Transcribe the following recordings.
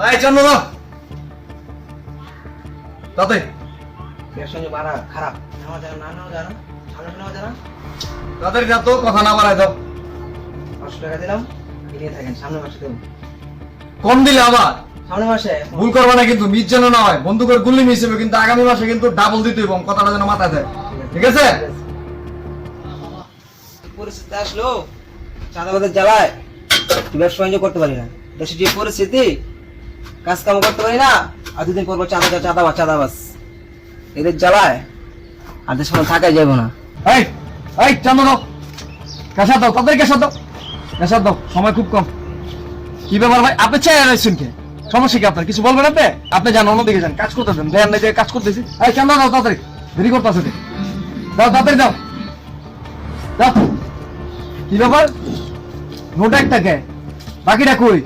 এই চন্দ্র দাও তাতে সঙ্গে বাড়া খারাপ নেওয়া যায় না নেওয়া যায় না সামনে নেওয়া যায় না তাদের যা তো কথা না বাড়ায় দাও 500 টাকা দিলাম এগিয়ে থাকেন সামনের মাসে দেবো কম দিলে আবার সামনের মাসে ভুল করবে না কিন্তু মিস যেন না হয় বন্দুকের গুলি মিস হবে কিন্তু আগামী মাসে কিন্তু ডাবল দিতে এবং কথাটা যেন মাথায় দেয় ঠিক আছে পরিস্থিতি আসলো চাঁদাবাদের জ্বালায় ব্যবসা বাণিজ্য করতে পারি না দেশে যে পরিস্থিতি কাজ কাম করতে পারি না আর দুদিন পর চাঁদাবাজ এদের জ্বালায় আর দেশ থাকাই যাবো না এই এই চন্দ্র দাও কেসা দাও তাদের কেসা দাও সময় খুব কম কি ব্যাপার ভাই আপনি চাই রয়েছেন কে সমস্যা কি আপনার কিছু বলবেন আপনি যান অন্যদিকে যান কাজ করতে দেন দেন যে কাজ করতেছি এই চন্দ্র দাও তাড়াতাড়ি দেরি করতেছে দাও তাড়াতাড়ি দাও দাও কি ব্যাপার নোট একটা কে বাকিটা কই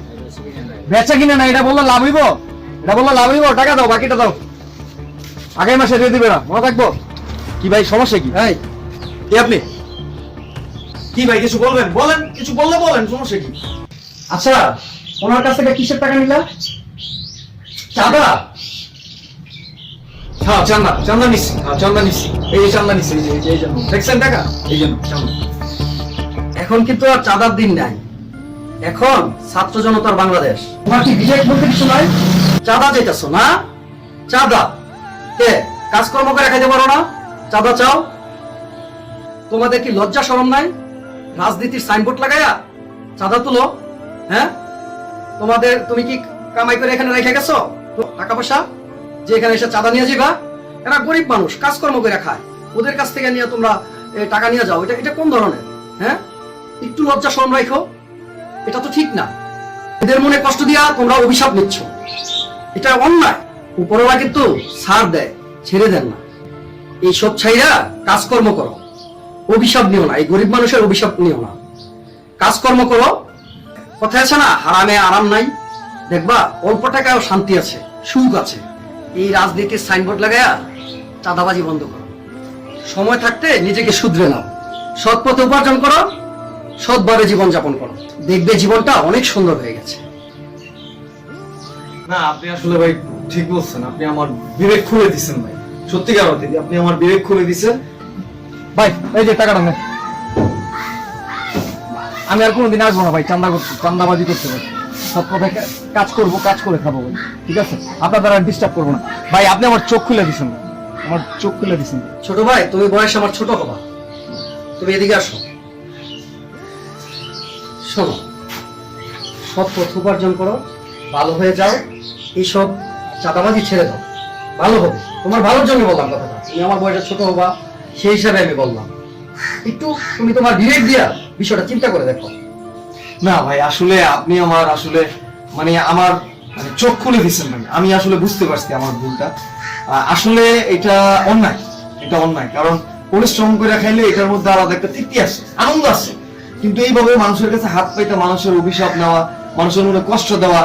বেচা কিনা না এটা বললে লাভ হইব টাকা দাও বাকিটা দাও আগামী মাসে দিয়ে দিবে না মনে থাকবো কি ভাই সমস্যা কি এই কে আপনি কি ভাই কিছু বলবেন বলেন কিছু বললে বলেন সমস্যা কি আচ্ছা ওনার কাছ থেকে কিসের টাকা নিলা চাঁদা হ্যাঁ চাঁদা নিচ্ছি এই যে চাঁদা নিচ্ছি এই জন্য দেখছেন টাকা এই জন্য চাঁদা এখন কিন্তু আর চাঁদার দিন নাই এখন ছাত্র জনতার বাংলাদেশ তোমার কি বিজেপি বলতে কিছু নাই চাঁদা চাইতেছো না চাঁদা কে কাজকর্ম করে খাইতে পারো না চাঁদা চাও তোমাদের কি লজ্জা শরম নাই রাজনীতির সাইনবোর্ড লাগায়া চাঁদা তুলো হ্যাঁ তুমি কি কামাই করে এখানে রেখে গেছো টাকা পয়সা যে এখানে এসে চাঁদা নিয়ে যাবা এরা গরিব মানুষ কাজকর্ম করে খায় ওদের কাছ থেকে নিয়ে তোমরা টাকা নিয়ে যাও এটা কোন ধরনের হ্যাঁ একটু লজ্জা শরম রাখো এটা তো ঠিক না এদের মনে কষ্ট দিয়া তোমরা অভিশাপ নিচ্ছ এটা অন্যায় উপরওয়ালা কিন্তু ছাড় দেয় ছেড়ে দেন না এই সব ছাইরা কাজকর্ম করো অভিশাপ নিও না এই গরিব মানুষের অভিশাপ নিও না কাজকর্ম করো কথা আছে না হারামে আরাম নাই দেখবা অল্প টাকায় শান্তি আছে সুখ আছে এই রাজনীতির সাইনবোর্ড লাগায়া চাঁদাবাজি বন্ধ করো সময় থাকতে নিজেকে শুধরে নাও সৎ পথে উপার্জন করো সৎভাবে জীবনযাপন করো দেখবে জীবনটা অনেক সুন্দর হয়ে গেছে না আপনি আসলে ভাই ঠিক বলছেন আপনি আমার বিবেক খুলে দিচ্ছেন ভাই সত্যিকার অর্থে আপনি আমার বিবেক খুলে দিচ্ছেন ভাই এই যে টাকাটা নেন আমি আর কোনোদিন আসবো না ভাই চান্দাবাজি করতে ভাই সব কথায় কাজ করে খাবো ভাই ঠিক আছে আপনার দ্বারা ডিস্টার্ব করবো না ভাই আপনি আমার চোখ খুলে দিচ্ছেন ছোট ভাই তুমি বয়স আমার ছোট হবা তুমি এদিকে আসো শোনো সৎ পথ উপার্জন করো ভালো হয়ে যাও এইসব চাঁদাবাজি ছেড়ে দাও ভালো হবে তোমার ভালোর জন্য বললাম কথাটা তুমি আমার বয়সটা ছোট হবা সেই হিসাবে আমি বললাম একটু তুমি তোমার বিবেক দিয়া বিষয়টা চিন্তা করে দেখো না ভাই আসলে আপনি আমার আসলে আমার চোখ খুলে দিচ্ছেন ভাই আমি আসলে বুঝতে পারছি আমার ভুলটা আসলে এটা অন্যায় কারণ পরিশ্রম করে খাইলে এটার মধ্যে আলাদা একটা তৃপ্তি আছে আনন্দ আছে কিন্তু এইভাবে মানুষের কাছে হাত পাইতে মানুষের অভিশাপ নেওয়া মানুষের মনে কষ্ট দেওয়া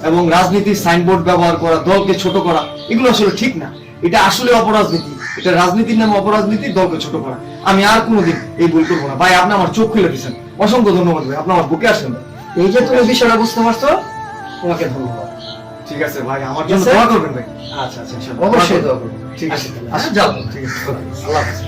এবং রাজনীতির সাইনবোর্ড ব্যবহার করা দলকে ছোট করা এগুলো আসলে ঠিক না এটা আসলে অপরাজনীতি এটা রাজনীতির নামে অপরাজনীতি দলকে ছোট করা আমি আর কোনোদিন এই ভুল করবো না ভাই আপনি আমার চোখ খুলে দিচ্ছেন অসংখ্য ধন্যবাদ ভাই আপনি আমার বুকে আসেন এই যে তুমি বিষয়টা বুঝতে পারছো তোমাকে ধন্যবাদ ঠিক আছে ভাই আমার জন্য দোয়া করবেন ভাই আচ্ছা অবশ্যই দোয়া করবো ঠিক আছে আচ্ছা যাও ঠিক আছে আল্লাহ হাফেজ